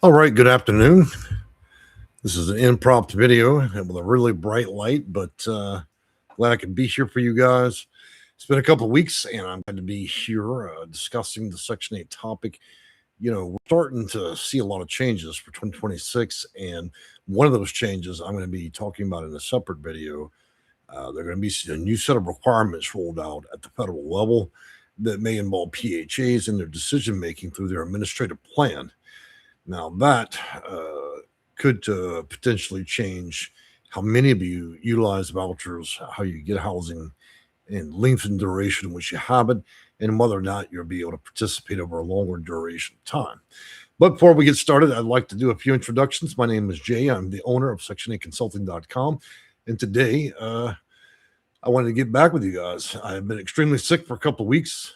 All right, good afternoon. This is an impromptu video with a really bright light, but glad I could be here for you guys. It's been a couple of weeks, and I'm glad to be here discussing the Section 8 topic. We're starting to see a lot of changes for 2026, and one of those changes I'm going to be talking about in a separate video. There are going to be a new set of requirements rolled out at the federal level that may involve PHAs in their decision making through their administrative plan. Now, that could potentially change how many of you utilize vouchers, how you get housing, and length and duration in which you have it, and whether or not you'll be able to participate over a longer duration of time. But before we get started, I'd like to do a few introductions. My name is Jay. I'm the owner of Section8Consulting.com. And today, I wanted to get back with you guys. I've been extremely sick for a couple of weeks.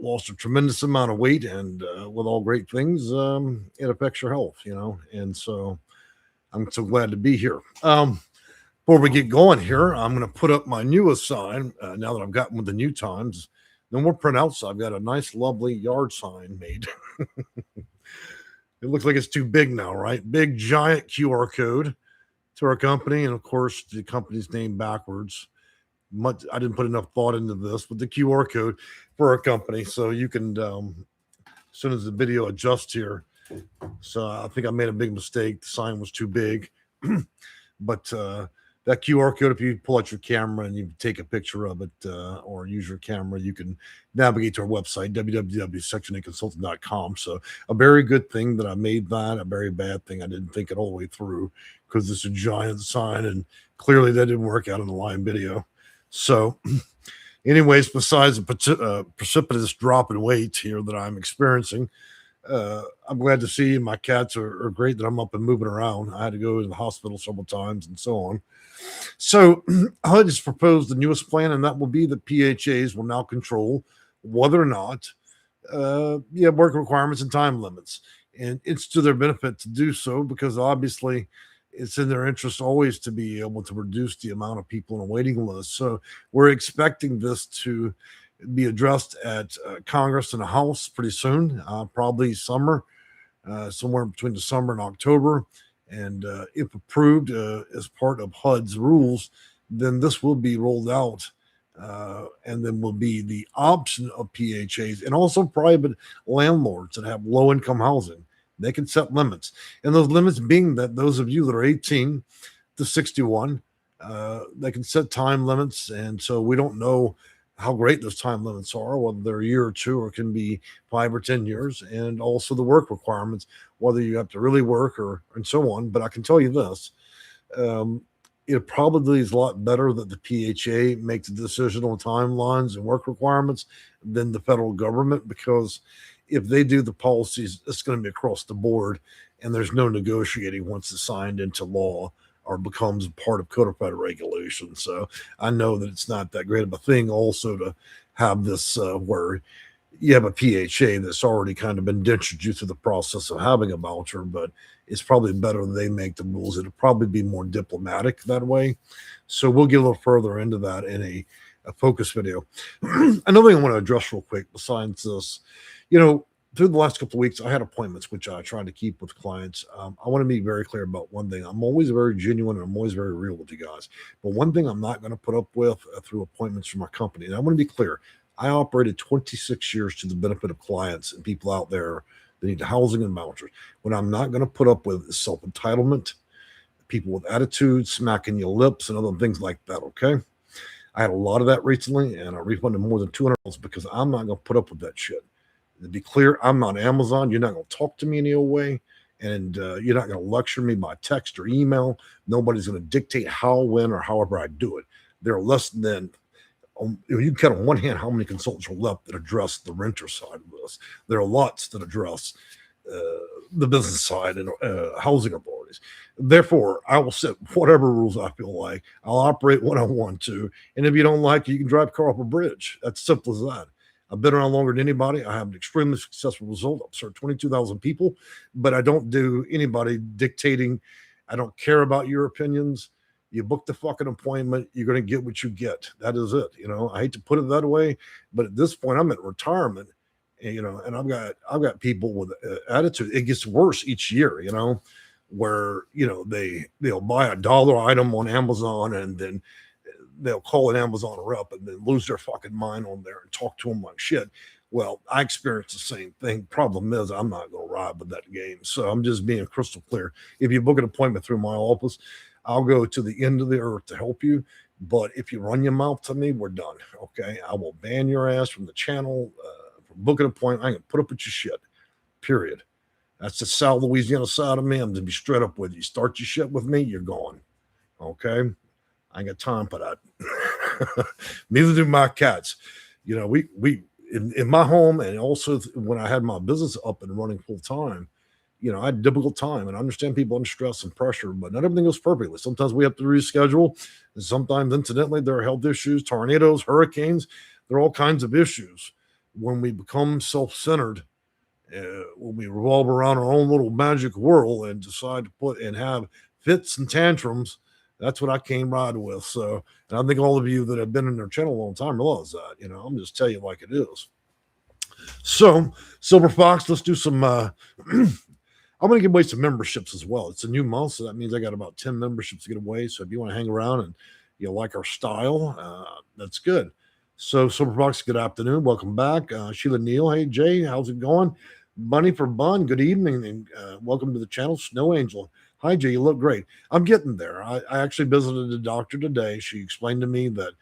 Lost a tremendous amount of weight, and with all great things, it affects your health, and so I'm so glad to be here. Before we get going here, I'm going to put up my newest sign now that I've gotten with the new times. No more printouts. I've got a nice, lovely yard sign made. It looks like it's too big now, right? Big, giant QR code to our company, and of course, the company's name backwards. I didn't put enough thought into this, but the QR code for our company, so you can, as soon as the video adjusts here. So I think I made a big mistake. The sign was too big, but that QR code, if you pull out your camera and you take a picture of it or use your camera, you can navigate to our website, www.section8consulting.com. So a very good thing that I made that, a very bad thing I didn't think it all the way through because it's a giant sign, and clearly that didn't work out in the live video. So anyways, besides the precipitous drop in weight here that I'm experiencing, I'm glad to see my cats are great that I'm up and moving around. I had to go to the hospital several times and so on. So HUD has proposed the newest plan, and that will be that PHAs will now control whether or not you have work requirements and time limits. And it's to their benefit to do so because obviously it's in their interest always to be able to reduce the amount of people on a waiting list. So we're expecting this to be addressed at Congress and the House pretty soon, probably summer, somewhere between the summer and October. And if approved as part of HUD's rules, then this will be rolled out. And then will be the option of PHAs and also private landlords that have low income housing. They can set limits, and those limits being that those of you that are 18 to 61, they can set time limits. And so we don't know how great those time limits are, whether they're a year or two or can be 5 or 10 years, and also the work requirements, whether you have to really work or and so on. But I can tell you this, it probably is a lot better that the PHA makes a decision on timelines and work requirements than the federal government, because if they do the policies, it's going to be across the board, and there's no negotiating once it's signed into law or becomes part of codified regulation. So I know that it's not that great of a thing also to have this where you have a PHA that's already kind of indentured you through the process of having a voucher, but it's probably better that they make the rules. It'll probably be more diplomatic that way. So we'll get a little further into that in a focus video. Another thing I want to address real quick besides this, through the last couple of weeks, I had appointments, which I try to keep with clients. I want to be very clear about one thing. I'm always very genuine and I'm always very real with you guys. But one thing I'm not going to put up with through appointments from my company, and I want to be clear, I operated 26 years to the benefit of clients and people out there that need housing and vouchers. What I'm not going to put up with is self-entitlement, people with attitudes, smacking your lips, and other things like that, okay? I had a lot of that recently, and I refunded more than $200 because I'm not going to put up with that shit. To be clear, I'm not Amazon. You're not going to talk to me any old way, and you're not going to lecture me by text or email. Nobody's going to dictate how, when, or however I do it. There are less than, you can count on one hand how many consultants are left that address the renter side of this. There are lots that address the business side and housing authorities. Therefore, I will set whatever rules I feel like. I'll operate when I want to, and if you don't like it, you can drive a car off a bridge. That's simple as that. I've been around longer than anybody. I have an extremely successful result. I've served 22,000 people, but I don't do anybody dictating. I don't care about your opinions. You book the fucking appointment, you're going to get what you get. That is it. I hate to put it that way, but at this point, I'm in retirement, And, and I've got people with attitude. It gets worse each year, where they'll buy $1 item on Amazon, and then they'll call an Amazon rep and then lose their fucking mind on there and talk to them like shit. Well, I experienced the same thing. Problem is, I'm not going to ride with that game. So I'm just being crystal clear. If you book an appointment through my office, I'll go to the end of the earth to help you. But if you run your mouth to me, we're done. Okay. I will ban your ass from the channel, from booking an appointment. I can put up with your shit. Period. That's the South Louisiana side of me. I'm going to be straight up with you. Start your shit with me, you're gone. Okay. I ain't got time for that. Neither do my cats. We in my home, and also when I had my business up and running full time, I had a difficult time, and I understand people under stress and pressure, but not everything goes perfectly. Sometimes we have to reschedule, and sometimes, incidentally, there are health issues, tornadoes, hurricanes. There are all kinds of issues. When we become self-centered, when we revolve around our own little magic world and decide to put and have fits and tantrums, that's what I came right with. So, and I think all of you that have been in their channel a long time realize that. I'm just telling you like it is. So, Silver Fox, let's do some. I'm going to give away some memberships as well. It's a new month, so that means I got about 10 memberships to get away. So, if you want to hang around and you like our style, that's good. So, Silver Fox, good afternoon. Welcome back. Sheila Neal, hey, Jay, how's it going? Bunny for Bun, good evening, and welcome to the channel. Snow Angel. Hi, Jay, you look great. I'm getting there. I actually visited a doctor today. She explained to me that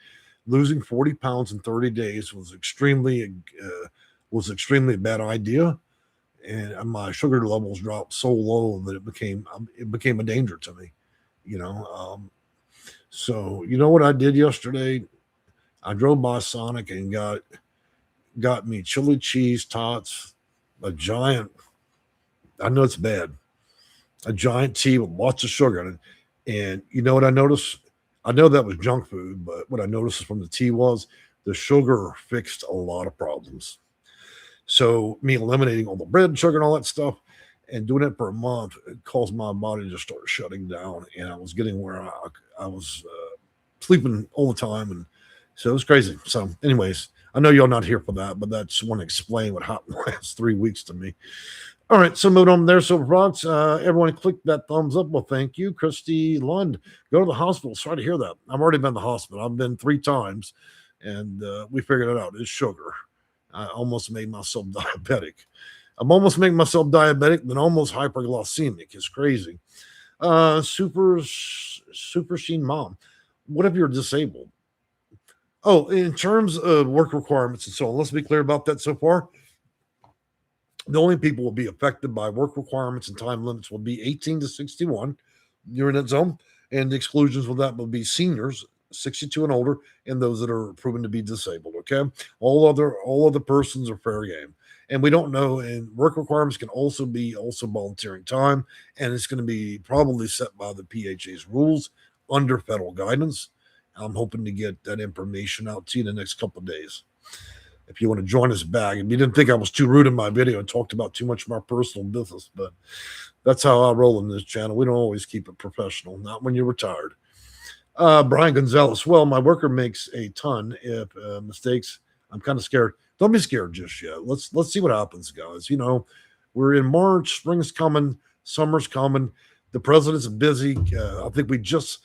losing 40 pounds in 30 days was extremely a bad idea, and my sugar levels dropped so low that it became a danger to me. So what I did yesterday? I drove by Sonic and got me chili cheese tots, a giant. I know it's bad. A giant tea with lots of sugar in it. And you know what I noticed? I know that was junk food, but what I noticed from the tea was the sugar fixed a lot of problems. So me eliminating all the bread and sugar and all that stuff and doing it for a month, it caused my body to start shutting down. And I was getting where I was sleeping all the time. And so it was crazy. So anyways, I know y'all not here for that, but that's want to explain what happened the last 3 weeks to me. All right, so moving on there, Silver Fox. Everyone click that thumbs up. Well, thank you. Christy Lund, go to the hospital. Sorry to hear that. I've already been to the hospital. I've been 3 times, and we figured it out. It's sugar. I almost made myself diabetic. I'm almost making myself diabetic, then almost hyperglycemic. It's crazy. Super Sheen Mom. What if you're disabled? Oh, in terms of work requirements and so on, let's be clear about that so far. The only people will be affected by work requirements and time limits will be 18 to 61. You're in that zone. And the exclusions with that will be seniors, 62 and older, and those that are proven to be disabled. Okay. All other persons are fair game. And we don't know. And work requirements can also be volunteering time. And it's going to be probably set by the PHA's rules under federal guidance. I'm hoping to get that information out to you in the next couple of days. If you want to join us back. And you didn't think I was too rude in my video and talked about too much of my personal business, but that's how I roll in this channel. We don't always keep it professional, not when you're retired. Brian Gonzalez, well, my worker makes a ton. If mistakes, I'm kind of scared. Don't be scared just yet. Let's see what happens, guys. We're in March, spring's coming, summer's coming. The president's busy. I think we just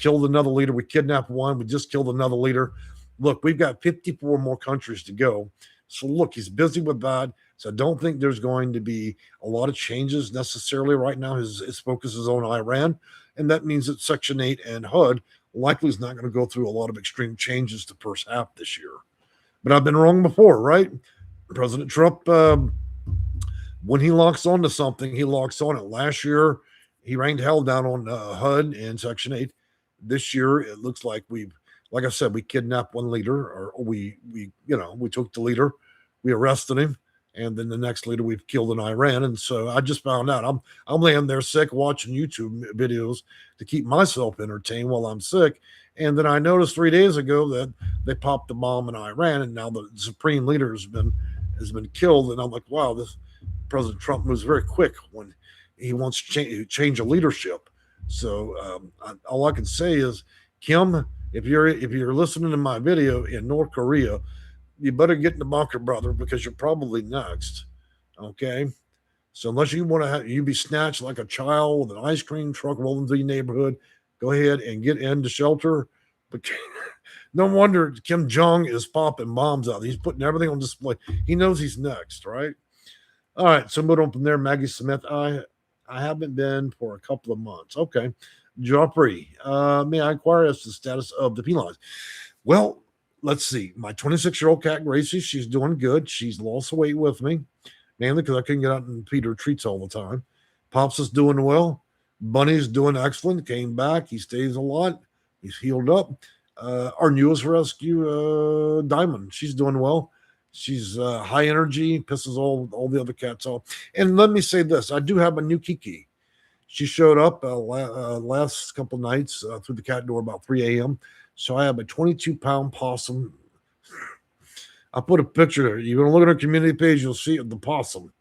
killed another leader. We kidnapped one. We just killed another leader. Look, we've got 54 more countries to go. So look, he's busy with that. So I don't think there's going to be a lot of changes necessarily right now. His focus is on Iran. And that means that Section 8 and HUD likely is not going to go through a lot of extreme changes the first half this year. But I've been wrong before, right? President Trump, when he locks onto something, he locks on it. Last year, he rained hell down on HUD and Section 8. This year, it looks like like I said, we kidnapped one leader, or we took the leader, we arrested him, and then the next leader we've killed in Iran. And so I just found out I'm laying there sick watching YouTube videos to keep myself entertained while I'm sick. And then I noticed 3 days ago that they popped the bomb in Iran, and now the supreme leader has been killed. And I'm like, wow, this President Trump moves very quick when he wants to change a leadership. So all I can say is, Kim, if you're listening to my video in North Korea, you better get in the bunker, brother, because you're probably next. Okay. So unless you want to have you be snatched like a child with an ice cream truck rolling through your neighborhood, go ahead and get into shelter. But no wonder Kim Jong is popping bombs out. He's putting everything on display. He knows he's next, right? All right. So moving on from there, Maggie Smith. I haven't been for a couple of months. Okay. Joffrey, may I inquire as to the status of the penalized? Well, let's see. My 26-year-old cat Gracie, she's doing good. She's lost weight with me, mainly because I couldn't get out and feed her treats all the time. Pops is doing well. Bunny's doing excellent. Came back. He stays a lot. He's healed up. Our newest rescue, Diamond, she's doing well. She's high energy, pisses all the other cats off. And let me say this: I do have a new Kiki. She showed up last couple nights through the cat door about 3 a.m. So I have a 22-pound possum. I put a picture there. You're going to look at her community page, you'll see the possum.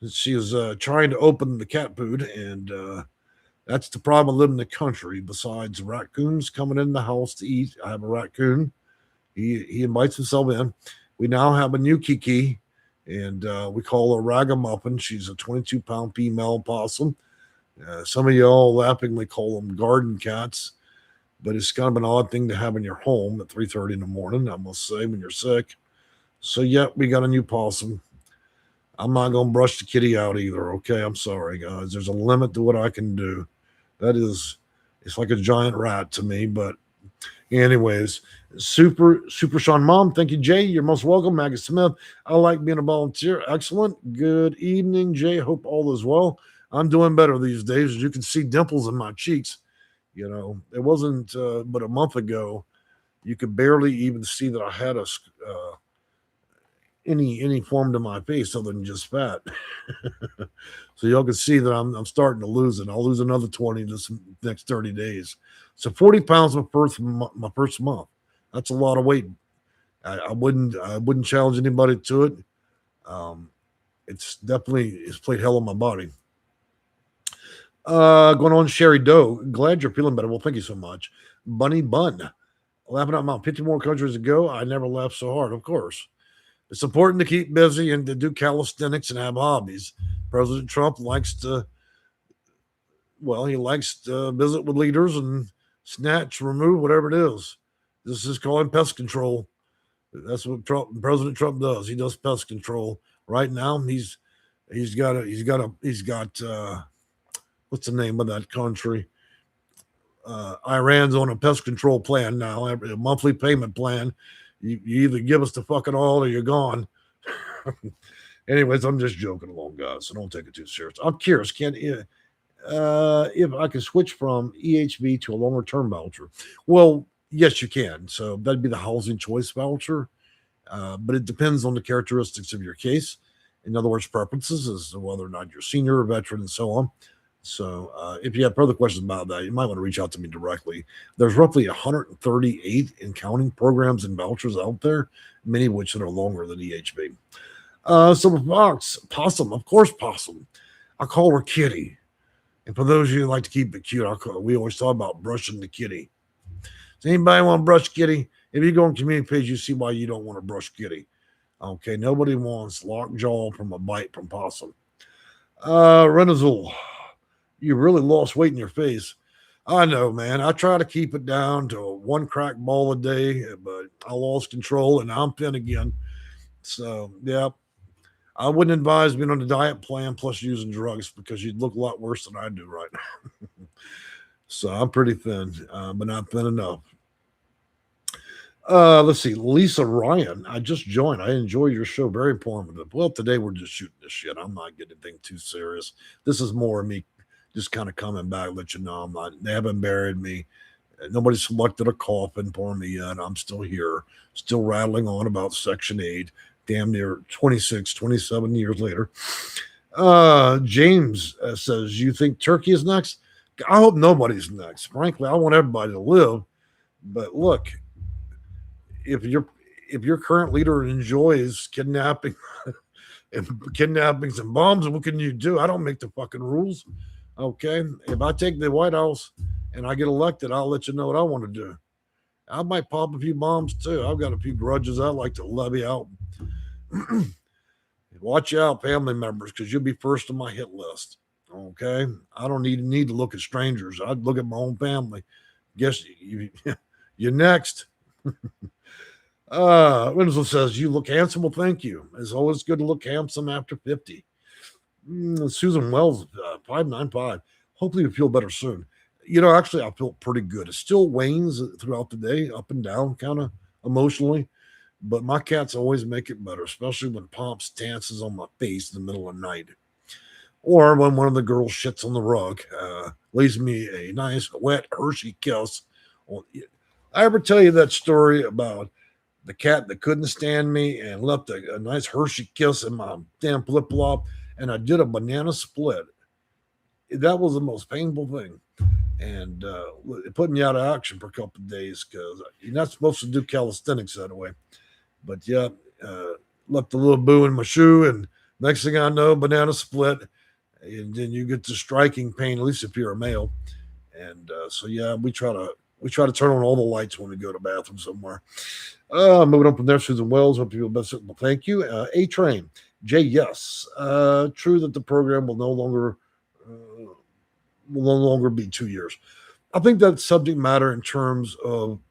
She is trying to open the cat food, and that's the problem of living in the country. Besides raccoons coming in the house to eat, I have a raccoon. He invites himself in. We now have a new Kiki, and we call her Ragamuffin. She's a 22-pound female possum. Some of y'all laughingly call them garden cats, but it's kind of an odd thing to have in your home at 3:30 in the morning, I must say, when you're sick. So, yeah, we got a new possum. I'm not going to brush the kitty out either, okay? I'm sorry, guys. There's a limit to what I can do. It's like a giant rat to me, but anyways, Super Sean Mom, thank you, Jay. You're most welcome. Maggie Smith, I like being a volunteer. Excellent. Good evening, Jay. Hope all is well. I'm doing better these days. As you can see dimples in my cheeks. You know, it wasn't but a month ago. You could barely even see that I had any form to my face other than just fat. So y'all can see that I'm starting to lose it. I'll lose another 20 this next 30 days. So 40 pounds my first month. That's a lot of weight. I wouldn't challenge anybody to it. It's played hell on my body. Going on, Sherry Doe. Glad you're feeling better. Well, thank you so much. Bunny Bun. Laughing out loud. 50 more countries ago, I never laughed so hard, of course. It's important to keep busy and to do calisthenics and have hobbies. President Trump likes to visit with leaders and snatch, remove, whatever it is. This is called pest control. That's what President Trump does. He does pest control. Right now, he's got what's the name of that country? Iran's on a pest control plan now, a monthly payment plan. You either give us the fucking oil or you're gone. Anyways, I'm just joking along, guys, so don't take it too serious. I'm curious, if I can switch from EHV to a longer term voucher? Well, yes, you can. So that'd be the housing choice voucher, but it depends on the characteristics of your case. In other words, preferences as to whether or not you're senior or veteran and so on. So if you have further questions about that, you might want to reach out to me directly. There's roughly 138 and counting programs and vouchers out there, many of which that are longer than EHB. Silver Fox, Possum, of course, Possum. I call her Kitty. And for those of you who like to keep it cute, we always talk about brushing the kitty. Does anybody want to brush Kitty? If you go on community page, you see why you don't want to brush Kitty. Okay, nobody wants lockjaw from a bite from Possum. Renazul. You really lost weight in your face. I know, man. I try to keep it down to one crack ball a day, but I lost control and I'm thin again. So, yeah, I wouldn't advise being on a diet plan plus using drugs because you'd look a lot worse than I do right now. So I'm pretty thin, but not thin enough. Let's see. Lisa Ryan, I just joined. I enjoy your show. Very informative. Well, today we're just shooting this shit. I'm not getting anything too serious. This is more of me just kind of coming back, let you know they haven't buried me. Nobody selected a coffin for me yet. I'm still here, still rattling on about Section 8, damn near 26, 27 years later. James says, you think Turkey is next? I hope nobody's next. Frankly, I want everybody to live. But look, if your current leader enjoys kidnapping and kidnappings and bombs, what can you do? I don't make the fucking rules. Okay, if I take the White House and I get elected, I'll let you know what I want to do. I might pop a few bombs too. I've got a few grudges I'd like to levy out. Watch out, family members, because you'll be first on my hit list. Okay, I don't need to look at strangers. I'd look at my own family. Guess you're next. Winslow says, you look handsome. Well, thank you. It's always good to look handsome after 50. Susan Wells, 595. Hopefully you feel better soon. Actually, I feel pretty good. It still wanes throughout the day, up and down, kind of emotionally. But my cats always make it better, especially when Pops dances on my face in the middle of the night. Or when one of the girls shits on the rug, leaves me a nice, wet Hershey kiss. I ever tell you that story about the cat that couldn't stand me and left a nice Hershey kiss in my damn flip flop, and I did a banana split? That was the most painful thing, and it put me out of action for a couple of days because you're not supposed to do calisthenics that way. But yeah, left a little boo in my shoe, and next thing I know, banana split, and then you get to striking pain, at least if you're a male. And so yeah, we try to turn on all the lights when we go to the bathroom somewhere. Moving on from there, Susan Wells. Hope you feel better. Well, thank you. A Train, Jay. Yes, true that the program will no longer be 2 years. I think that subject matter in terms of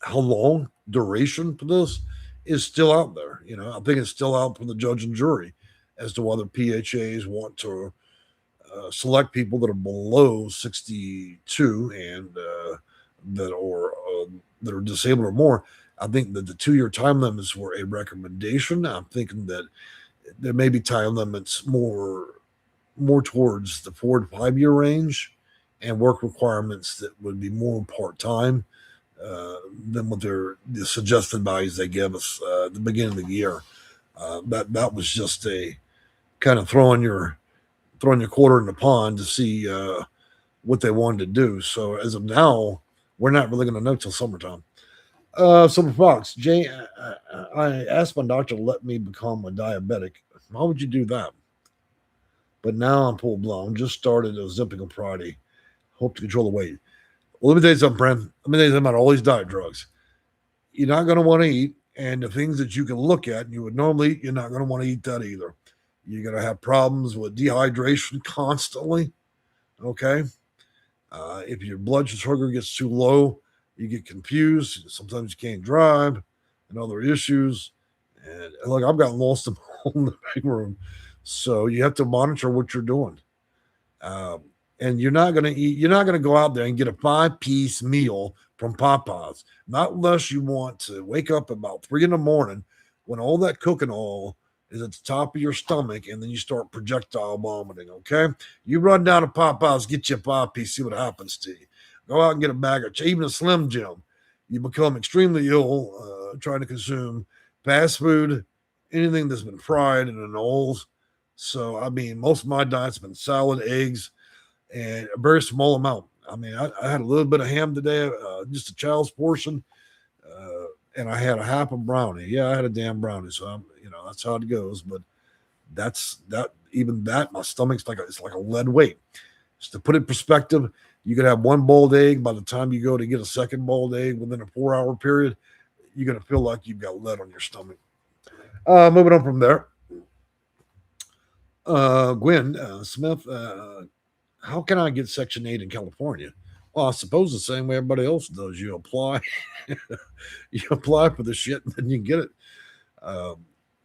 how long duration for this is still out there. I think it's still out for the judge and jury as to whether PHAs want to select people that are below 62 and that are disabled or more. I think that the 2-year time limits were a recommendation. I'm thinking that there may be time limits more towards the 4 to 5 year range, and work requirements that would be more part-time than what the suggested values they give us at the beginning of the year. That was just a kind of throwing your quarter in the pond to see what they wanted to do. So as of now, we're not really going to know till summertime. Silver Fox, Jay, I asked my doctor to let me become a diabetic. Why would you do that? But now I'm full blown. Just started Ozempic on Friday. Hope to control the weight. Well, let me tell you something, friend. Let me tell you something about all these diet drugs. You're not going to want to eat, and the things that you can look at and you would normally eat, you're not going to want to eat that either. You're going to have problems with dehydration constantly. Okay. If your blood sugar gets too low, you get confused. Sometimes you can't drive and other issues. And look, I've gotten lost in the big room. So you have to monitor what you're doing. And you're not going to go out there and get a 5-piece meal from Popeyes, not unless you want to wake up about 3 a.m. when all that cooking oil is at the top of your stomach, and then you start projectile vomiting. Okay, you run down to Popeyes, get you a 5-piece, see what happens to you. Go out and get a bag of even a Slim Jim. You become extremely ill trying to consume fast food, anything that's been fried in an oils. So I mean, most of my diet's been salad, eggs, and a very small amount. I mean, I had a little bit of ham today, just a child's portion, and I had a half a brownie. Yeah, I had a damn brownie, so that's how it goes. But even that, my stomach's it's like a lead weight. Just to put it in perspective, you could have one boiled egg. By the time you go to get a second boiled egg within a 4-hour period, you're gonna feel like you've got lead on your stomach. Moving on from there, Gwen Smith. How can I get Section 8 in California? Well, I suppose the same way everybody else does. You apply, you apply for the shit, and then you get it.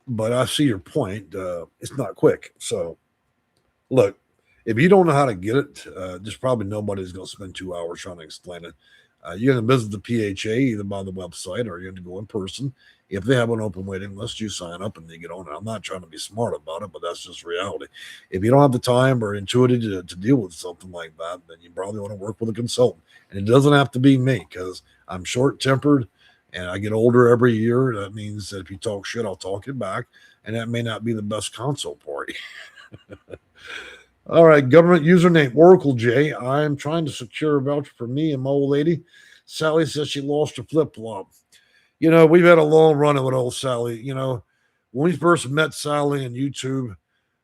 But I see your point. It's not quick. So, look, if you don't know how to get it, there's probably nobody's going to spend 2 hours trying to explain it. You're going to visit the PHA either by the website or you're going to go in person. If they have an open waiting list, you sign up and they get on it. I'm not trying to be smart about it, but that's just reality. If you don't have the time or intuitive to deal with something like that, then you probably want to work with a consultant. And it doesn't have to be me because I'm short-tempered and I get older every year. That means that if you talk shit, I'll talk it back. And that may not be the best consult for you. All right, government username, Oracle J. I'm trying to secure a voucher for me and my old lady. Sally says she lost her flip-flop. We've had a long run with old Sally. When we first met Sally on YouTube,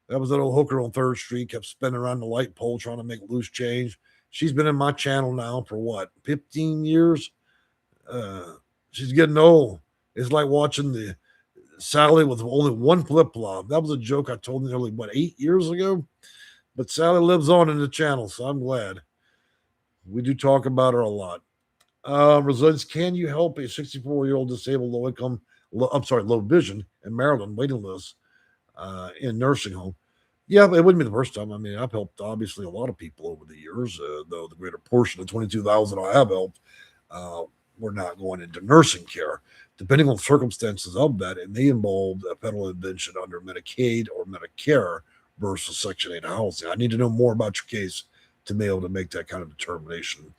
that was that old hooker on 3rd Street, kept spinning around the light pole trying to make loose change. She's been in my channel now for 15 years? She's getting old. It's like watching the Sally with only one flip flop. That was a joke I told nearly, 8 years ago? But Sally lives on in the channel, so I'm glad. We do talk about her a lot. Resilience, can you help a 64-year-old disabled low income, low vision in Maryland waiting list in nursing home? Yeah, it wouldn't be the first time. I mean, I've helped obviously a lot of people over the years, though the greater portion of 22,000 I have helped were not going into nursing care. Depending on the circumstances of that, it may involve a federal intervention under Medicaid or Medicare versus Section 8 housing. I need to know more about your case to be able to make that kind of determination.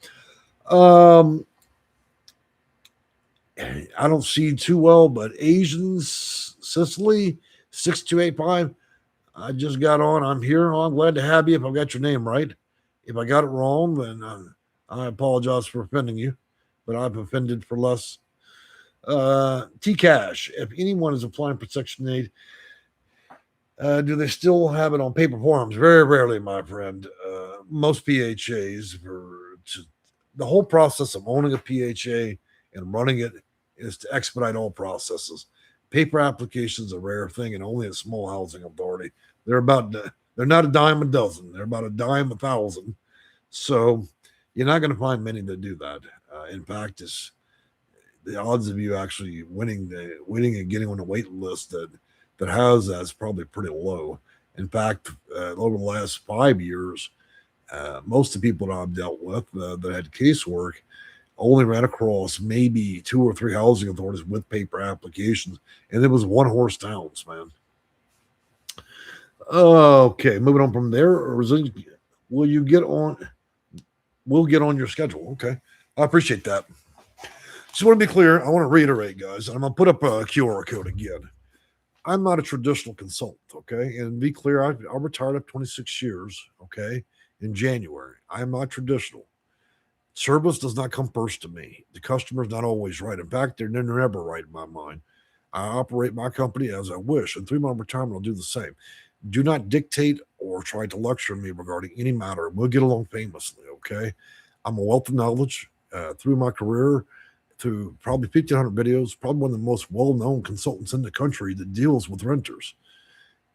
I don't see too well, but Asians, Sicily, 6285. I just got on. I'm here. Oh, I'm glad to have you if I got your name right. If I got it wrong, then I apologize for offending you, but I've offended for less. T-Cash, if anyone is applying for Section 8, do they still have it on paper forms? Very rarely, my friend. Most PHAs, the whole process of owning a PHA and running it is to expedite all processes. Paper applications are a rare thing, and only a small housing authority. They're not a dime a dozen. They're about a dime a thousand. So you're not going to find many that do that. In fact, it's the odds of you actually winning and getting on a wait list that has that is probably pretty low. In fact, over the last 5 years, most of the people that I've dealt with that had casework only ran across maybe 2 or 3 housing authorities with paper applications, and it was one horse towns, man. Okay, moving on from there. Will you get on? We'll get on your schedule. Okay, I appreciate that. Just want to be clear. I want to reiterate, guys. I'm going to put up a QR code again. I'm not a traditional consultant, okay? And be clear, I retired at 26 years, okay, in January. I am not traditional. Service does not come first to me. The customer's not always right. In fact, they're never right in my mind. I operate my company as I wish, and through my retirement, I'll do the same. Do not dictate or try to lecture me regarding any matter. We'll get along famously, okay? I'm a wealth of knowledge through my career, through probably 1,500 videos, probably one of the most well-known consultants in the country that deals with renters.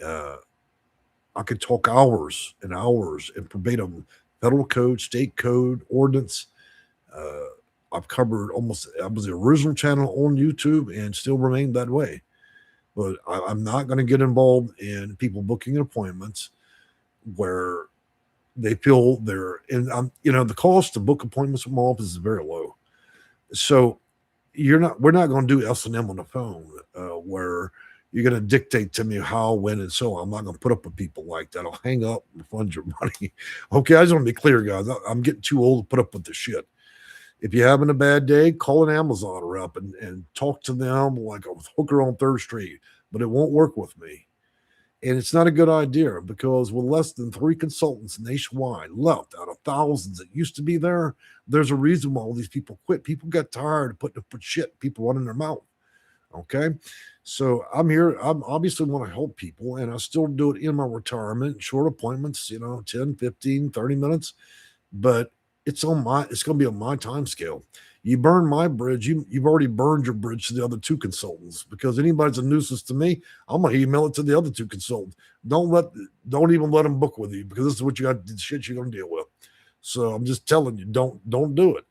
I could talk hours and hours and verbatim federal code, state code, ordinance. I've covered I was the original channel on YouTube and still remain that way. But I'm not going to get involved in people booking appointments where they feel the cost to book appointments from my office is very low. So we're not going to do S&M on the phone where you're going to dictate to me how, when, and so on. I'm not going to put up with people like that. I'll hang up and refund your money. Okay, I just want to be clear, guys. I'm getting too old to put up with this shit. If you're having a bad day, call an Amazon rep and talk to them like a hooker on 3rd Street, but it won't work with me. And it's not a good idea because with less than 3 consultants nationwide left out of thousands that used to be there, there's a reason why all these people quit. People got tired of putting up with shit, people running their mouth. Okay. So I'm here. I obviously want to help people, and I still do it in my retirement, short appointments, 10, 15, 30 minutes. But it's going to be on my time scale. You burn my bridge, you've already burned your bridge to the other 2 consultants, because anybody's a nuisance to me, I'm going to email it to the other 2 consultants. Don't even let them book with you, because this is what the shit you're going to deal with. So I'm just telling you, don't do it.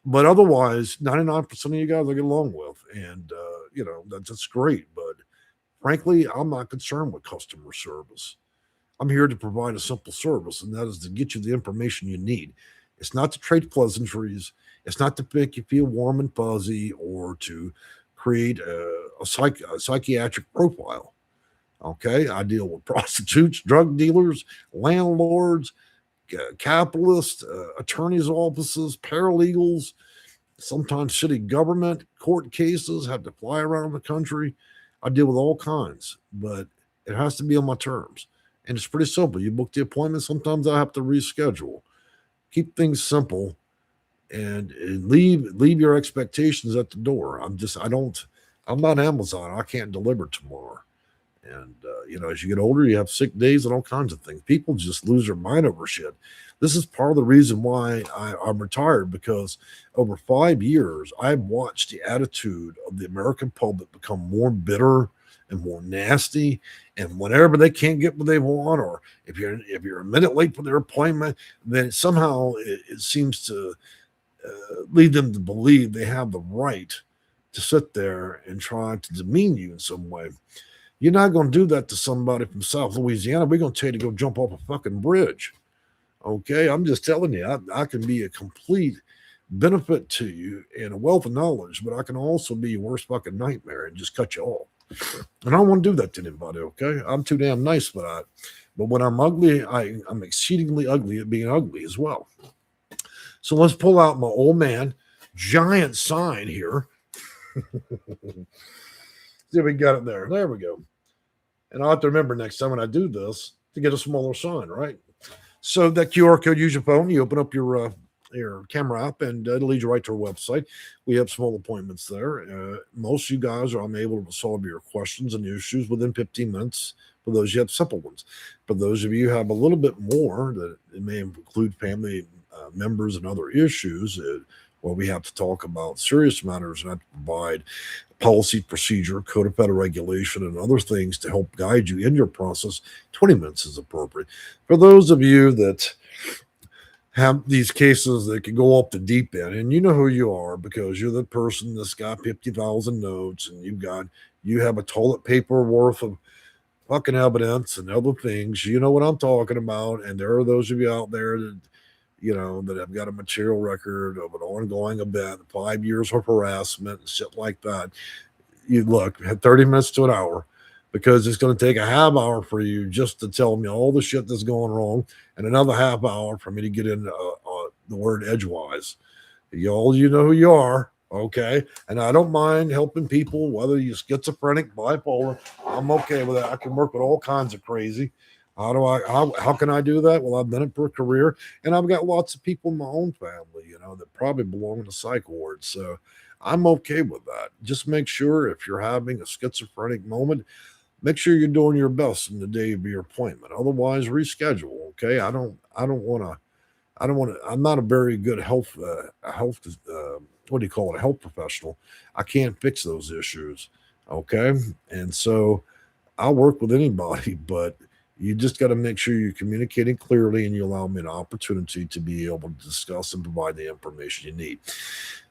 But otherwise, 99% of you guys I get along with, and that's great. But frankly, I'm not concerned with customer service. I'm here to provide a simple service, and that is to get you the information you need. It's not to trade pleasantries. It's not to make you feel warm and fuzzy or to create a psychiatric profile. Okay, I deal with prostitutes, drug dealers, landlords, capitalists, attorneys' offices, paralegals, sometimes city government, court cases, have to fly around the country. I deal with all kinds, but it has to be on my terms. And it's pretty simple. You book the appointment. Sometimes I have to reschedule. Keep things simple and leave your expectations at the door. I'm not Amazon. I can't deliver tomorrow. And, as you get older, you have sick days and all kinds of things. People just lose their mind over shit. This is part of the reason why I'm retired, because over 5 years, I've watched the attitude of the American public become more bitter and more nasty. And whenever they can't get what they want, or if you're a minute late for their appointment, then somehow it seems to lead them to believe they have the right to sit there and try to demean you in some way. You're not going to do that to somebody from South Louisiana. We're going to tell you to go jump off a fucking bridge. Okay, I'm just telling you, I can be a complete benefit to you and a wealth of knowledge, but I can also be your worst fucking nightmare and just cut you off. And I don't want to do that to anybody. Okay, I'm too damn nice for that. But when I'm ugly, I'm exceedingly ugly at being ugly as well. So let's pull out my old man giant sign here. See if we got it there. There we go. And I'll have to remember next time when I do this to get a smaller sign, right? So that QR code, use your phone, you open up your camera app, and it'll lead you right to our website. We have small appointments there. Most of you guys are able to solve your questions and issues within 15 minutes. For those you have simple ones. For those of you who have a little bit more, that it may include family members and other issues, well, we have to talk about serious matters and have to provide policy, procedure, code of federal regulation, and other things to help guide you in your process. 20 minutes is appropriate. For those of you that have these cases that can go off the deep end, and you know who you are because you're the person that's got 50,000 notes, and you have a toilet paper worth of fucking evidence and other things. You know what I'm talking about. And there are those of you out there that that have got a material record of an ongoing event, 5 years of harassment and shit like that. You look, had 30 minutes to an hour, because it's going to take a half hour for you just to tell me all the shit that's going wrong, and another half hour for me to get into the word edgewise. You know who you are, okay? And I don't mind helping people, whether you're schizophrenic, bipolar. I'm okay with that. I can work with all kinds of crazy. How can I do that? Well, I've done it for a career, and I've got lots of people in my own family, that probably belong in the psych ward. So I'm okay with that. Just make sure if you're having a schizophrenic moment, make sure you're doing your best in the day of your appointment. Otherwise, reschedule. Okay. I'm not a very good health, what do you call it? A health professional. I can't fix those issues. Okay. And so I'll work with anybody, but you just got to make sure you're communicating clearly and you allow me an opportunity to be able to discuss and provide the information you need.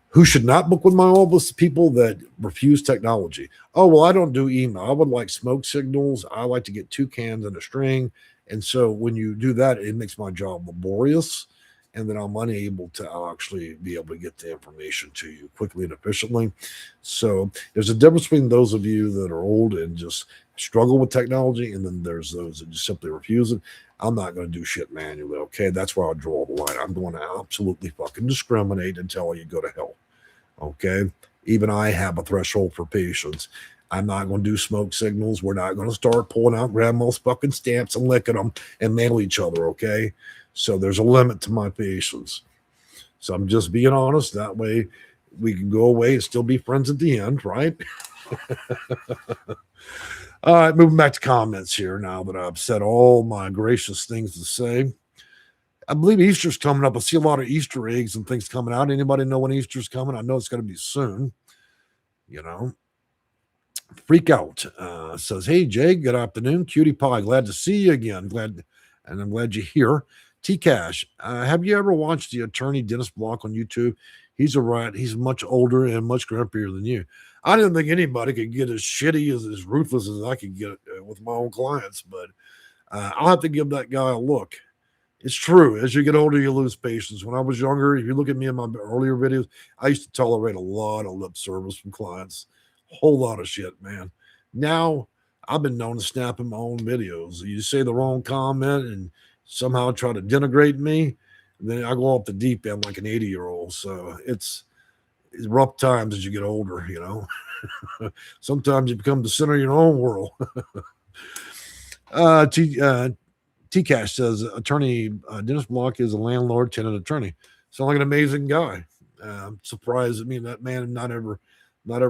Who should not book with my office? People that refuse technology. Oh, well, I don't do email. I would like smoke signals. I like to get 2 cans and a string. And so when you do that, it makes my job laborious. And then I'm unable to actually be able to get the information to you quickly and efficiently. So there's a difference between those of you that are old and just struggle with technology, and then there's those that just simply refuse it. I'm not going to do shit manually, okay? That's where I'll draw the line. I'm going to absolutely fucking discriminate and tell you go to hell, okay? Even I have a threshold for patience. I'm not going to do smoke signals. We're not going to start pulling out grandma's fucking stamps and licking them and mail each other, okay? So there's a limit to my patience. So I'm just being honest. That way we can go away and still be friends at the end, right? All right, moving back to comments here now that I've said all my gracious things to say. I believe Easter's coming up. I see a lot of Easter eggs and things coming out. Anybody know when Easter's coming? I know it's going to be soon. Freak Out says, "Hey, Jay, good afternoon. Cutie Pie, glad to see you again. I'm glad you're here. T-Cash, have you ever watched the attorney Dennis Block on YouTube? He's a rat. He's much older and much grumpier than you. I didn't think anybody could get as shitty, as ruthless as I could get with my own clients, but I'll have to give that guy a look. It's true. As you get older, you lose patience. When I was younger, if you look at me in my earlier videos, I used to tolerate a lot of lip service from clients. A whole lot of shit, man. Now, I've been known to snap in my own videos. You say the wrong comment and somehow try to denigrate me, and then I go off the deep end like an 80-year-old. So it's rough times as you get older, Sometimes you become the center of your own world. T-Cash says, attorney Dennis Block is a landlord tenant attorney. Sound like an amazing guy. I'm surprised at me that man not ever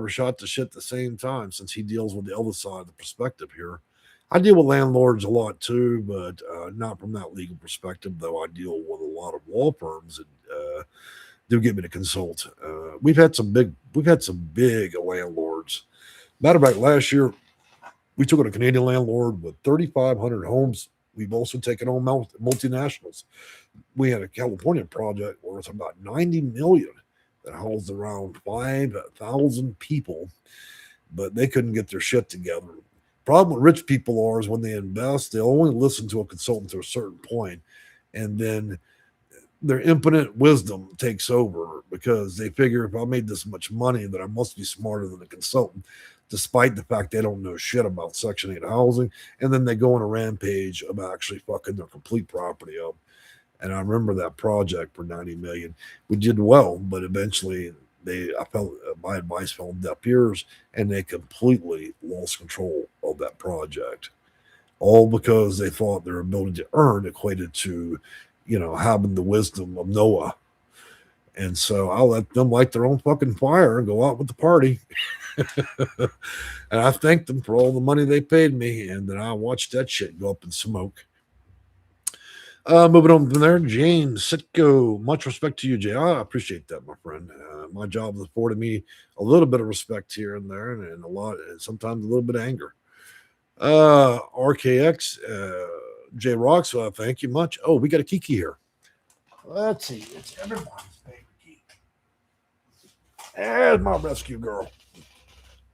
shot the shit at the same time, since he deals with the other side of the perspective here. I deal with landlords a lot too, but not from that legal perspective, though I deal with a lot of law firms that do get me to consult. We've had some big landlords. Matter of fact, last year we took on a Canadian landlord with 3,500 homes. We've also taken on multinationals. We had a California project worth about 90 million that housed around 5,000 people, but they couldn't get their shit together. Problem with rich people is when they invest, they only listen to a consultant to a certain point, and then their infinite wisdom takes over because they figure if I made this much money, that I must be smarter than a consultant, despite the fact they don't know shit about Section 8 housing. And then they go on a rampage of actually fucking their complete property up. And I remember that project for 90 million. We did well, but eventually my advice fell on deaf ears, and they completely lost control of that project. All because they thought their ability to earn equated to, having the wisdom of Noah. And so I'll let them light their own fucking fire and go out with the party. And I thank them for all the money they paid me, and then I watched that shit go up in smoke. Moving on from there, James Sitko. Much respect to you, Jay. I appreciate that, my friend. My job has afforded me a little bit of respect here and there, and sometimes a little bit of anger. RKX, J Rocks, thank you much. Oh, we got a Kiki here. Let's see. It's everybody's favorite Kiki. There's my rescue girl.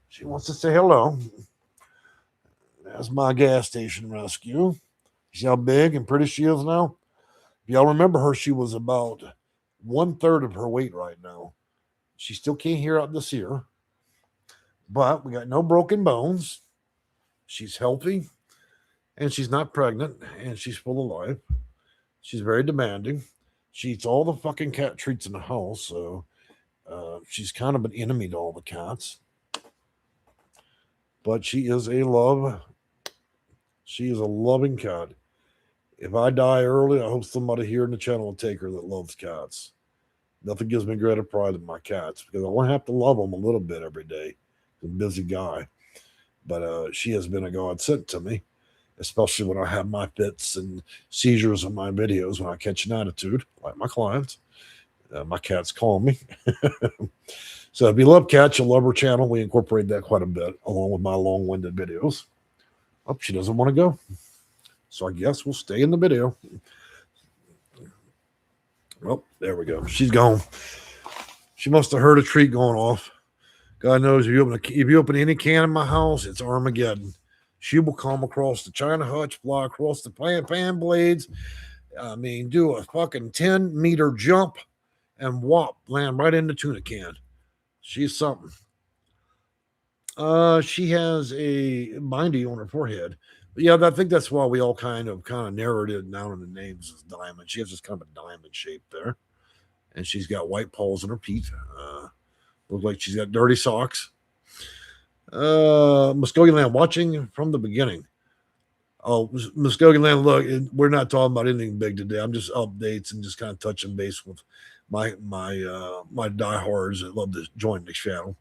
She wants to say hello. That's my gas station rescue. See how big and pretty she is now? If y'all remember her, she was about 1/3 of her weight right now. She still can't hear out this ear, but we got no broken bones. She's healthy, and she's not pregnant, and she's full of life. She's very demanding. She eats all the fucking cat treats in the house, so she's kind of an enemy to all the cats. But she is a love. She is a loving cat. If I die early, I hope somebody here in the channel will take her that loves cats. Nothing gives me greater pride than my cats because I only have to love them a little bit every day. I'm a busy guy. But she has been a godsend to me, especially when I have my fits and seizures in my videos when I catch an attitude, like my clients. My cats call me. So if you love cats, you'll love her channel. We incorporate that quite a bit along with my long-winded videos. Oh, she doesn't want to go. So I guess we'll stay in the video. Well, there we go. She's gone. She must have heard a treat going off. God knows if you open any can in my house, it's Armageddon. She will come across the China hutch, fly across the fan blades. Do a fucking 10-meter jump and land right in the tuna can. She's something. She has a mindy on her forehead. But yeah, I think that's why we all kind of narrowed it down in the names as diamond. She has this kind of a diamond shape there. And she's got white paws on her feet. Looks like she's got dirty socks. Muskogee Land, watching from the beginning. Oh, Muskogee Land, look, we're not talking about anything big today. I'm just updates and just kind of touching base with my diehards that love to join the channel.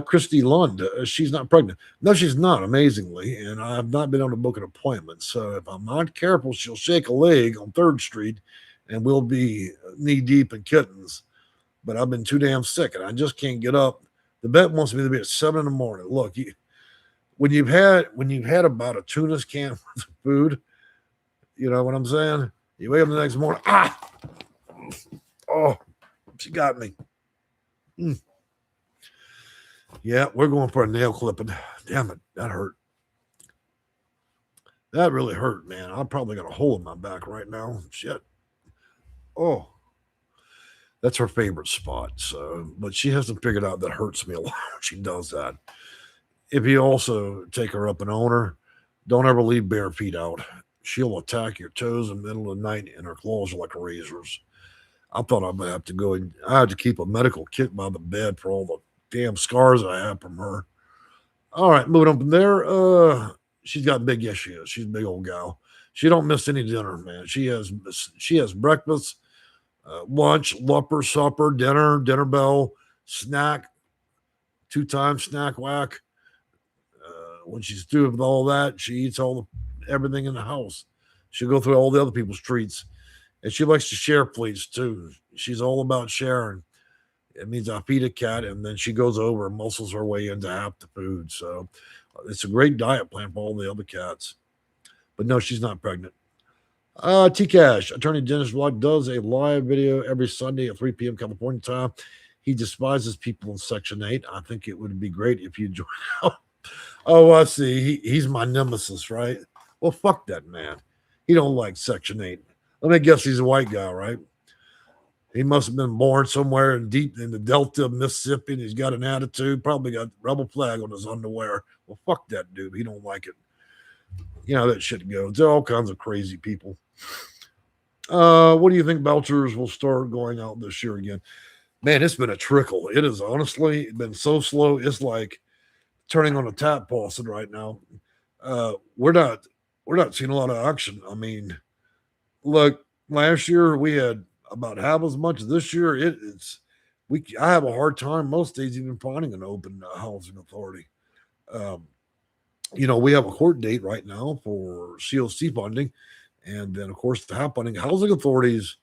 Christy Lund, she's not pregnant. No, she's not, amazingly, and I have not been able to book an appointment. So if I'm not careful, she'll shake a leg on 3rd Street, and we'll be knee deep in kittens. But I've been too damn sick, and I just can't get up. The vet wants me to be at 7 in the morning. Look, when you've had about a tuna's can worth of food, you know what I'm saying? You wake up the next morning, oh, she got me. Yeah, we're going for a nail clipping. Damn it, that hurt. That really hurt, man. I probably got a hole in my back right now. Shit. Oh, that's her favorite spot. So, but she hasn't figured out that hurts me a lot when she does that. If you also take her up and own her, don't ever leave bare feet out. She'll attack your toes in the middle of the night, and her claws are like razors. I thought I might have to go and I had to keep a medical kit by the bed for all the damn scars I have from her. All right, moving on from there. She's got big issues. She's a big old gal. She don't miss any dinner, man. She has breakfast, lunch, supper, dinner bell, snack, 2 times snack whack, when she's through with all that, she eats everything in the house. She'll go through all the other people's treats. And she likes to share plates too. She's all about sharing. It means I feed a cat, and then she goes over and muscles her way into half the food. So it's a great diet plan for all the other cats. But no, she's not pregnant. T Cash, attorney Dennis Vlog, does a live video every Sunday at 3 p.m. California time. He despises people in Section 8. I think it would be great if you join out. Oh, I see. He's my nemesis, right? Well, fuck that man. He don't like Section 8. Let me guess, he's a white guy, right? He must have been born somewhere deep in the Delta of Mississippi, and he's got an attitude. Probably got rebel flag on his underwear. Well, fuck that dude. He don't like it. You know, that shit goes. There are all kinds of crazy people. What do you think vouchers will start going out this year again? Man, it's been a trickle. It has honestly been so slow. It's like turning on a tap faucet right now. We're not seeing a lot of action. I mean, look, last year we had about half as much. This year I have a hard time most days even finding an open housing authority. We have a court date right now for COC funding, and then of course the HAP funding. Housing authorities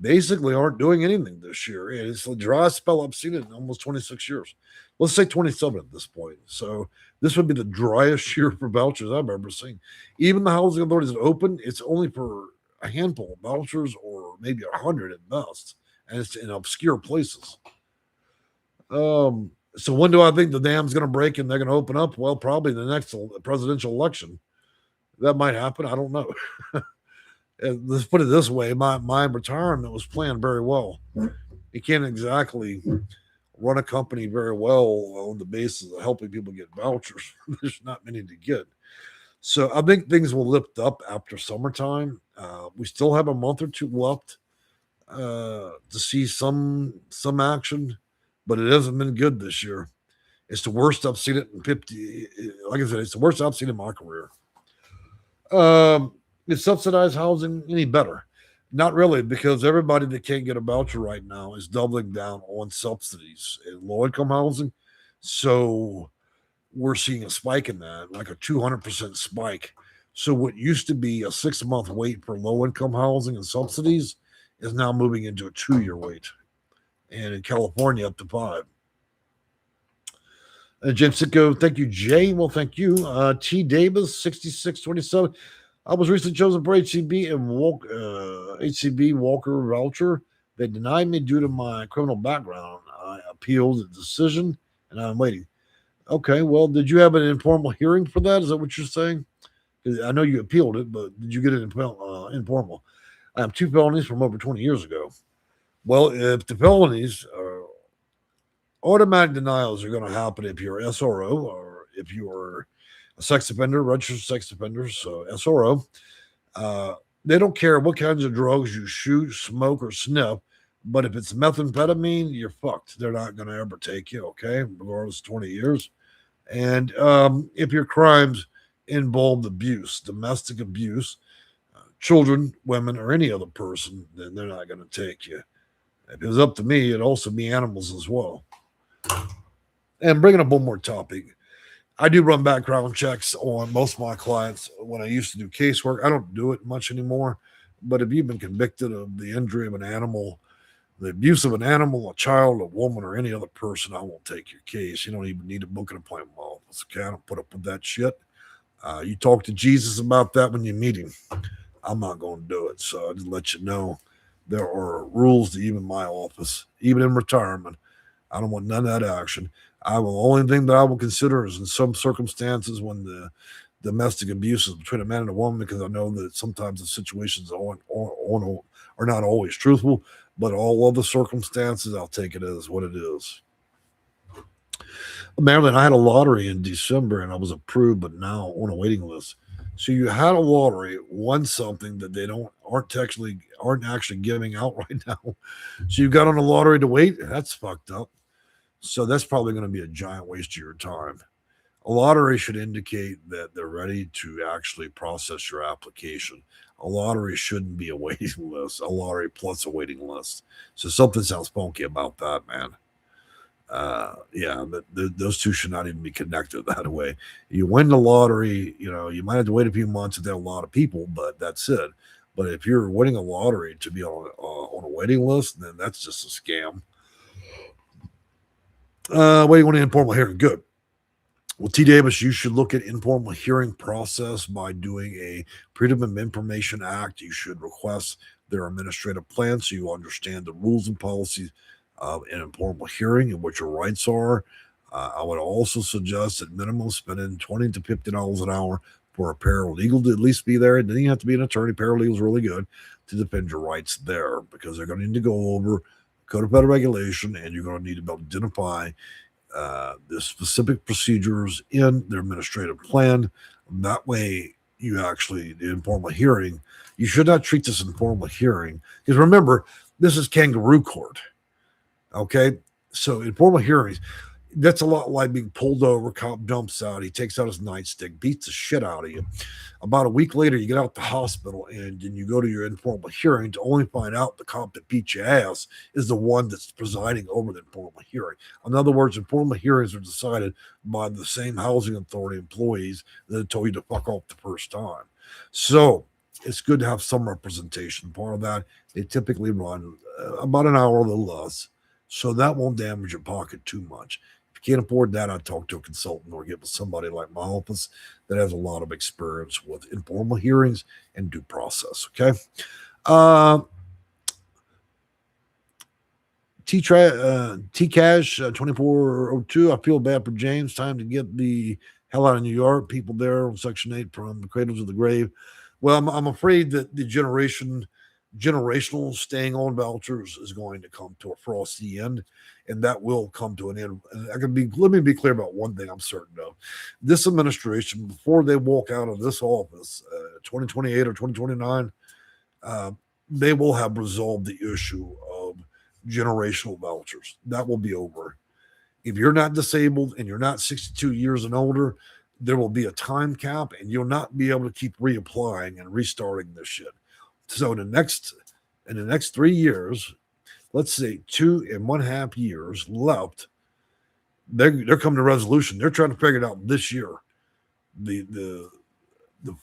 basically aren't doing anything this year. It's the driest spell I've seen in almost 26 years. Let's say 27 at this point. So this would be the driest year for vouchers I've ever seen. Even the housing authorities that open, it's only for a handful of vouchers or maybe 100 at best, and it's in obscure places. So when do I think the dam's going to break and they're going to open up? Well, probably the next presidential election. That might happen. I don't know. Let's put it this way. My retirement was planned very well. You can't exactly run a company very well on the basis of helping people get vouchers. There's not many to get. So I think things will lift up after summertime. We still have a month or two left to see some action, but it hasn't been good this year. It's the worst I've seen it in 50. Like I said, it's the worst I've seen in my career. Is subsidized housing any better? Not really, because everybody that can't get a voucher right now is doubling down on subsidies in low-income housing. So we're seeing a spike in that, like a 200% spike. So what used to be a 6-month wait for low-income housing and subsidies is now moving into a 2-year wait. And in California, up to 5. Jim Sicko, thank you, Jay. Well, thank you. T. Davis, 6627. I was recently chosen for HCB and HCB Walker voucher. They denied me due to my criminal background. I appealed the decision, and I'm waiting. Okay, well, did you have an informal hearing for that? Is that what you're saying? I know you appealed it, but did you get it informal? I have 2 felonies from over 20 years ago. Well, if the felonies are automatic denials are going to happen if you're SRO or if you're a sex offender, registered sex offender, so SRO. They don't care what kinds of drugs you shoot, smoke, or sniff, but if it's methamphetamine, you're fucked. They're not going to ever take you, okay, regardless of 20 years. And if your crimes involve abuse, domestic abuse, children, women, or any other person, then they're not going to take you. If it was up to me, it'd also be animals as well. And bringing up one more topic, I do run background checks on most of my clients when I used to do casework. I don't do it much anymore, but if you've been convicted of the injury of an animal, the abuse of an animal, a child, a woman, or any other person, I won't take your case. You don't even need to book an appointment with my office. Okay, I don't put up with that shit. You talk to Jesus about that when you meet him. I'm not going to do it. So I just let you know there are rules to even my office, even in retirement. I don't want none of that action. The only thing that I will consider is in some circumstances when the domestic abuse is between a man and a woman, because I know that sometimes the situations are not always truthful, but all other circumstances, I'll take it as what it is. Marilyn, I had a lottery in December and I was approved, but now on a waiting list. So you had a lottery, won something that they aren't actually giving out right now. So you got on a lottery to wait. That's fucked up. So that's probably going to be a giant waste of your time. A lottery should indicate that they're ready to actually process your application. A lottery shouldn't be a waiting list. A lottery plus a waiting list. So something sounds funky about that, man. Yeah, those two should not even be connected that way. You win the lottery, you might have to wait a few months if there are a lot of people, but that's it. But if you're winning a lottery to be on a waiting list, then that's just a scam. What do you want to informal hearing? Good. Well, T. Davis, you should look at informal hearing process by doing a Freedom of Information Act. You should request their administrative plan so you understand the rules and policies of an informal hearing and what your rights are. I would also suggest at minimum spending $20 to $50 an hour for a paralegal to at least be there. And then you have to be an attorney. Paralegal is really good to defend your rights there because they're going to need to go over code of federal regulation and you're going to need to be able to identify the specific procedures in their administrative plan. That way, the informal hearing, you should not treat this informal hearing because remember, this is kangaroo court. Okay. So, informal hearings, that's a lot like being pulled over, cop dumps out, he takes out his nightstick, beats the shit out of you. About a week later, you get out the hospital and then you go to your informal hearing to only find out the cop that beat your ass is the one that's presiding over the informal hearing. In other words, informal hearings are decided by the same housing authority employees that told you to fuck off the first time. So it's good to have some representation. Part of that, they typically run about an hour, a little less. So that won't damage your pocket too much. If you can't afford that, I'd talk to a consultant or get with somebody like my office that has a lot of experience with informal hearings and due process. Okay. Uh, T-Cash 2402. I feel bad for James. Time to get the hell out of New York. People there on Section 8 from the cradle to the grave. Well, I'm afraid that the generational staying on vouchers is going to come to a frosty end, and that will come to an end. And let me be clear about one thing I'm certain of. This administration, before they walk out of this office, 2028 or 2029, they will have resolved the issue of generational vouchers. That will be over. If you're not disabled and you're not 62 years and older, there will be a time cap and you'll not be able to keep reapplying and restarting this shit. So in the next 3 years, let's say 2.5 years left, they're coming to resolution. They're trying to figure it out this year. The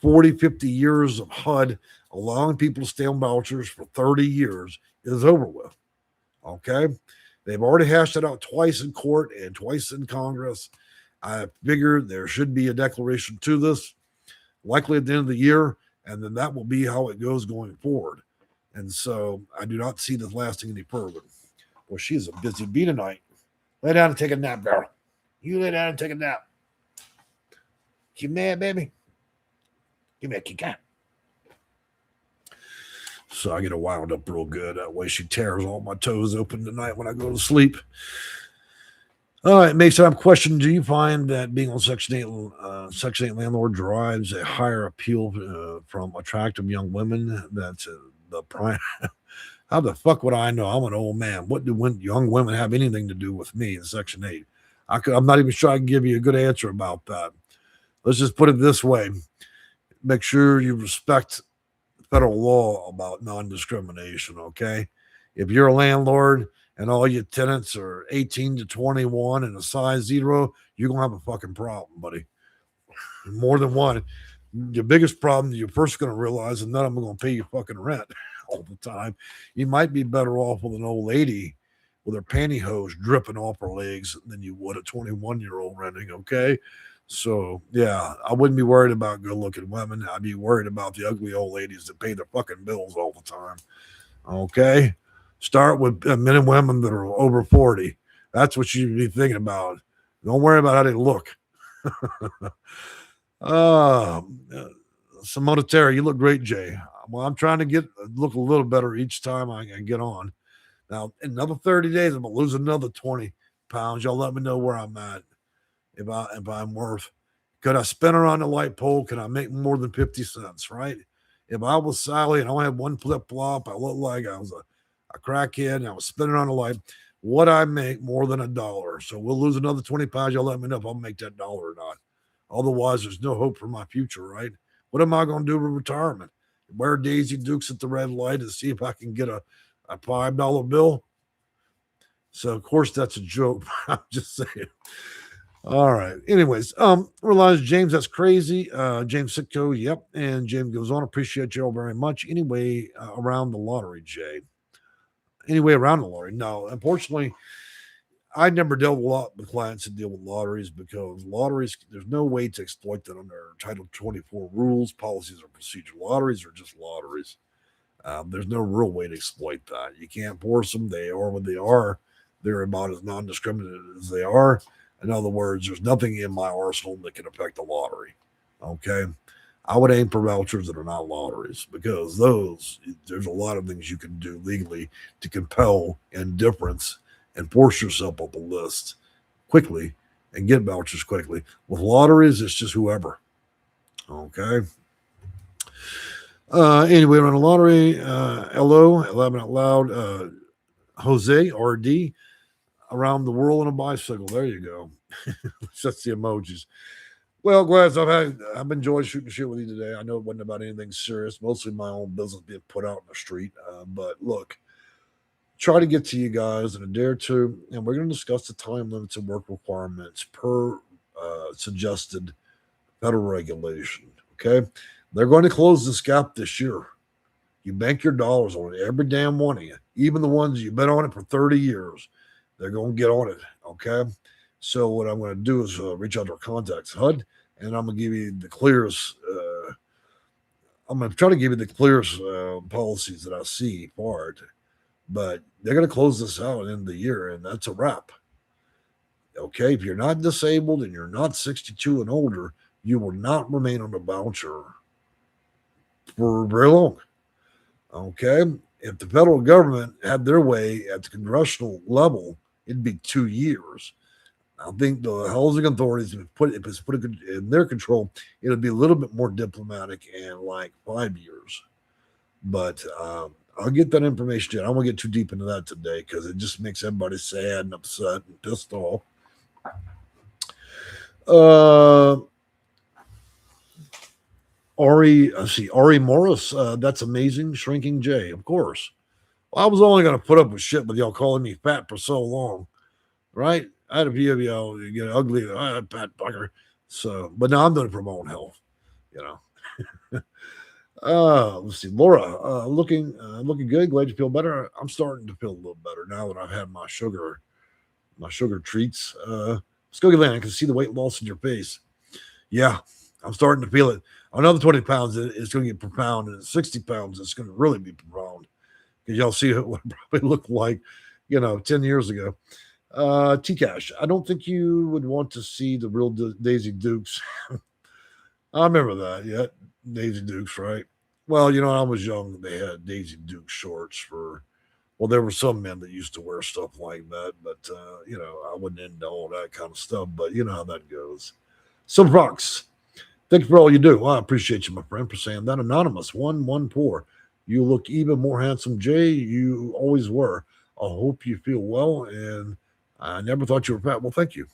40, 50 years of HUD allowing people to stay on vouchers for 30 years is over with. Okay. They've already hashed it out twice in court and twice in Congress. I figured there should be a declaration to this, likely at the end of the year, and then that will be how it goes going forward. And so I do not see this lasting any further. Well, she's a busy bee tonight. Lay down and take a nap, girl. You lay down and take a nap. You mad, baby? Give me a kick out. So I get her wound up real good. That way she tears all my toes open tonight when I go to sleep. All right, Mason, I have a question. Do you find that being on Section 8 landlord drives a higher appeal from attractive young women? That's the prime. How the fuck would I know? I'm an old man. What do young women have anything to do with me in Section 8? I'm not even sure I can give you a good answer about that. Let's just put it this way. Make sure you respect federal law about non-discrimination, okay? If you're a landlord and all your tenants are 18 to 21 and a size 0, you're going to have a fucking problem, buddy. More than one. Your biggest problem you're first going to realize is none of them are going to pay you fucking rent all the time. You might be better off with an old lady with her pantyhose dripping off her legs than you would a 21-year-old renting, okay? So, yeah, I wouldn't be worried about good-looking women. I'd be worried about the ugly old ladies that pay their fucking bills all the time. Okay? Start with men and women that are over 40. That's what you should be thinking about. Don't worry about how they look. Simona Terry, you look great, Jay. Well, I'm trying to look a little better each time I get on. Now, in another 30 days, I'm going to lose another 20 pounds. Y'all let me know where I'm at. If I'm worth, could I spin around the light pole? Can I make more than 50 cents, right? If I was Sally and I only had one flip flop, I looked like I was a crackhead and I was spinning around the light, would I make more than $1? So we'll lose another 20 pounds. Y'all let me know if I'll make that dollar or not. Otherwise, there's no hope for my future, right? What am I going to do with retirement? Wear Daisy Dukes at the red light and see if I can get a $5 bill? So of course that's a joke. I'm just saying. All right. Anyways, realize James, that's crazy. James Sitko, yep. And James goes on, appreciate you all very much. Anyway, around the lottery, Jay. Anyway, around the lottery. No, unfortunately, I never dealt a lot with clients that deal with lotteries because lotteries, there's no way to exploit them under Title 24 rules, policies, or procedure. Lotteries are just lotteries. There's no real way to exploit that. You can't force them. They are what they are. They're about as non-discriminative as they are. In other words, there's nothing in my arsenal that can affect the lottery. Okay. I would aim for vouchers that are not lotteries because there's a lot of things you can do legally to compel indifference and force yourself up a list quickly and get vouchers quickly. With lotteries, it's just whoever. Okay. Anyway, on a lottery, LO, 11 out loud, Jose, RD, around the world on a bicycle. There you go. That's the emojis. Well, Glass, I've enjoyed shooting shit with you today. I know it wasn't about anything serious, mostly my own business being put out in the street. But look, try to get to you guys in a day or two, and we're going to discuss the time limits and work requirements per suggested federal regulation. Okay, they're going to close this gap this year. You bank your dollars on it, every damn one of you, even the ones you've been on it for 30 years. They're going to get on it. Okay. So what I'm going to do is reach out to our contacts, HUD, and I'm going to give you the clearest. I'm going to try to give you the clearest policies that I see for it. But they're going to close this out at the end of the year, and that's a wrap. Okay. If you're not disabled and you're not 62 and older, you will not remain on a voucher for very long. Okay. If the federal government had their way at the congressional level, it'd be 2 years. I think the housing authorities, if it's put in their control, it'll be a little bit more diplomatic and like 5 years. But I'll get that information to you. I don't want to get too deep into that today because it just makes everybody sad and upset and pissed off. Ari Morris, that's amazing. Shrinking J, of course. Well, I was only going to put up with shit with y'all calling me fat for so long, right? I had a few of y'all get ugly, fat fucker. So, but now I'm doing it for my own health, you know. Let's see, Laura, looking good. Glad you feel better. I'm starting to feel a little better now that I've had my sugar treats. Let's go, Glenn. I can see the weight loss in your face. Yeah, I'm starting to feel it. Another 20 pounds, it's going to get profound, and 60 pounds, it's going to really be profound because y'all see what it probably looked like, 10 years ago. T-Cash, I don't think you would want to see the real Daisy Dukes. I remember that. Yeah, Daisy Dukes, right? Well, I was young. They had Daisy Duke shorts there were some men that used to wear stuff like that, but, I wasn't into all that kind of stuff, but you know how that goes. So, Fox, thank you for all you do. Well, I appreciate you, my friend, for saying that. Anonymous, 114. You look even more handsome, Jay. You always were. I hope you feel well, and I never thought you were fat. Well, thank you.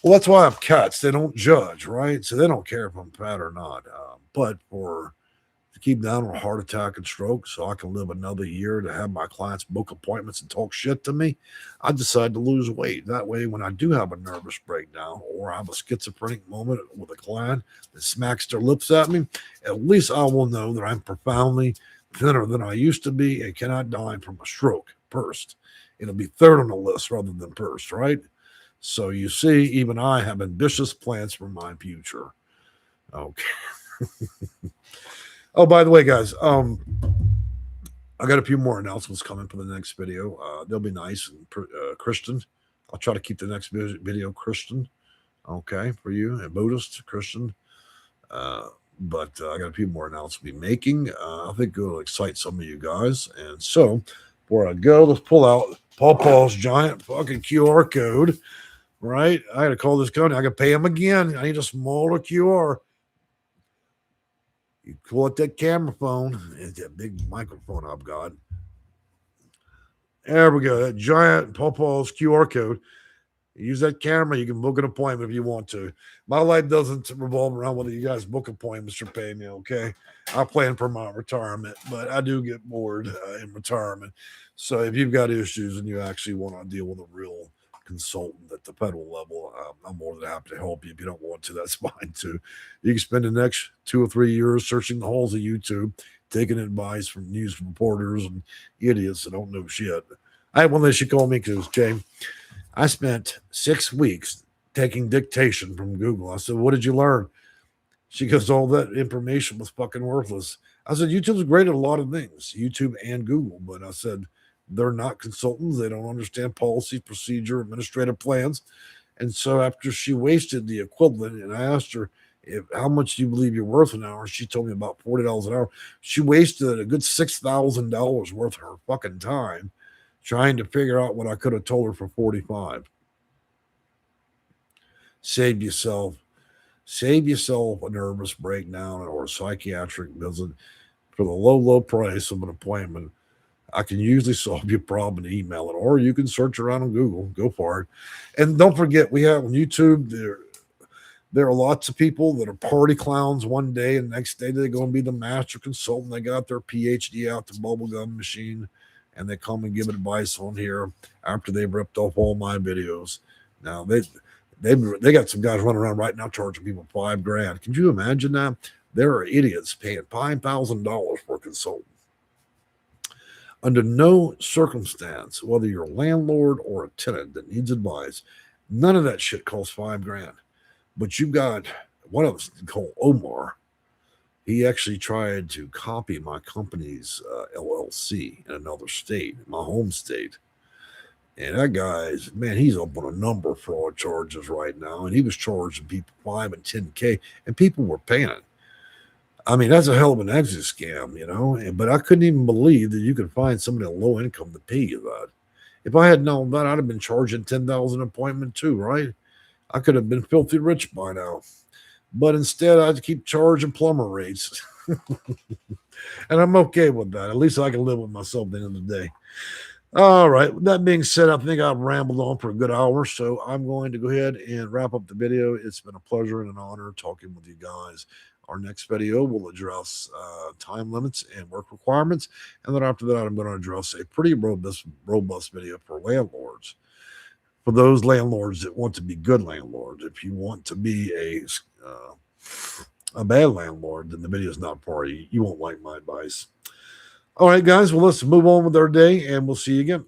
Well, that's why I have cats. They don't judge, right? So they don't care if I'm fat or not. But to keep down on a heart attack and stroke so I can live another year to have my clients book appointments and talk shit to me, I decided to lose weight. That way, when I do have a nervous breakdown or I have a schizophrenic moment with a client that smacks their lips at me, at least I will know that I'm profoundly thinner than I used to be and cannot die from a stroke first. It'll be third on the list rather than first, right? So you see, even I have ambitious plans for my future. Okay. Oh, by the way, guys, I got a few more announcements coming for the next video. They'll be nice and Christian. I'll try to keep the next video Christian, okay, for you, a Buddhist, Christian. But I got a few more announcements to be making. I think it'll excite some of you guys. And so, before I go, let's pull out Paul's giant fucking QR code, right? I got to call this company. I got to pay him again. I need a smaller QR. You pull out that camera phone. It's that big microphone I've got. There we go. That giant Paul's QR code. Use that camera. You can book an appointment if you want to. My life doesn't revolve around whether you guys book appointments or pay me, okay? I plan for my retirement, but I do get bored in retirement. So if you've got issues and you actually want to deal with a real consultant at the federal level, I'm more than happy to help you. If you don't want to, that's fine too. You can spend the next 2 or 3 years searching the halls of YouTube, taking advice from news reporters and idiots that don't know shit. I had one that she called me because, Jay, I spent 6 weeks taking dictation from Google. I said, "What did you learn?" She goes, "All that information was fucking worthless." I said, "YouTube's great at a lot of things, YouTube and Google." But I said, "They're not consultants. They don't understand policy, procedure, administrative plans." And so after she wasted the equivalent, and I asked her, how much do you believe you're worth an hour? She told me about $40 an hour. She wasted a good $6,000 worth of her fucking time trying to figure out what I could have told her for 45. Save yourself a nervous breakdown or a psychiatric visit for the low price of an appointment. I can usually solve your problem and email it, or you can search around on Google. Go for it. And don't forget, we have on YouTube, there are lots of people that are party clowns one day, and the next day they're going to be the master consultant. They got their PhD out the bubblegum machine, and they come and give advice on here after they've ripped off all my videos. Now, they got some guys running around right now charging people $5,000. Can you imagine that? There are idiots paying $5,000 for a consultant. Under no circumstance, whether you're a landlord or a tenant that needs advice, none of that shit costs $5,000. But you got one of us called Omar. He actually tried to copy my company's LLC in another state, my home state. And that guy's, man, he's up on a number of fraud charges right now. And he was charging people 5 and 10K, and people were paying it. I mean, that's a hell of an exit scam, you know. But I couldn't even believe that you could find somebody at low income to pay you that. If I had known that, I'd have been charging $10,000 an appointment too, right? I could have been filthy rich by now. But instead, I'd keep charging plumber rates. And I'm okay with that. At least I can live with myself at the end of the day. All right. With that being said, I think I've rambled on for a good hour. So I'm going to go ahead and wrap up the video. It's been a pleasure and an honor talking with you guys. Our next video will address time limits and work requirements. And then after that, I'm going to address a pretty robust video for landlords. For those landlords that want to be good landlords, if you want to be a bad landlord, then the video is not for you. You won't like my advice. All right, guys. Well, let's move on with our day, and we'll see you again.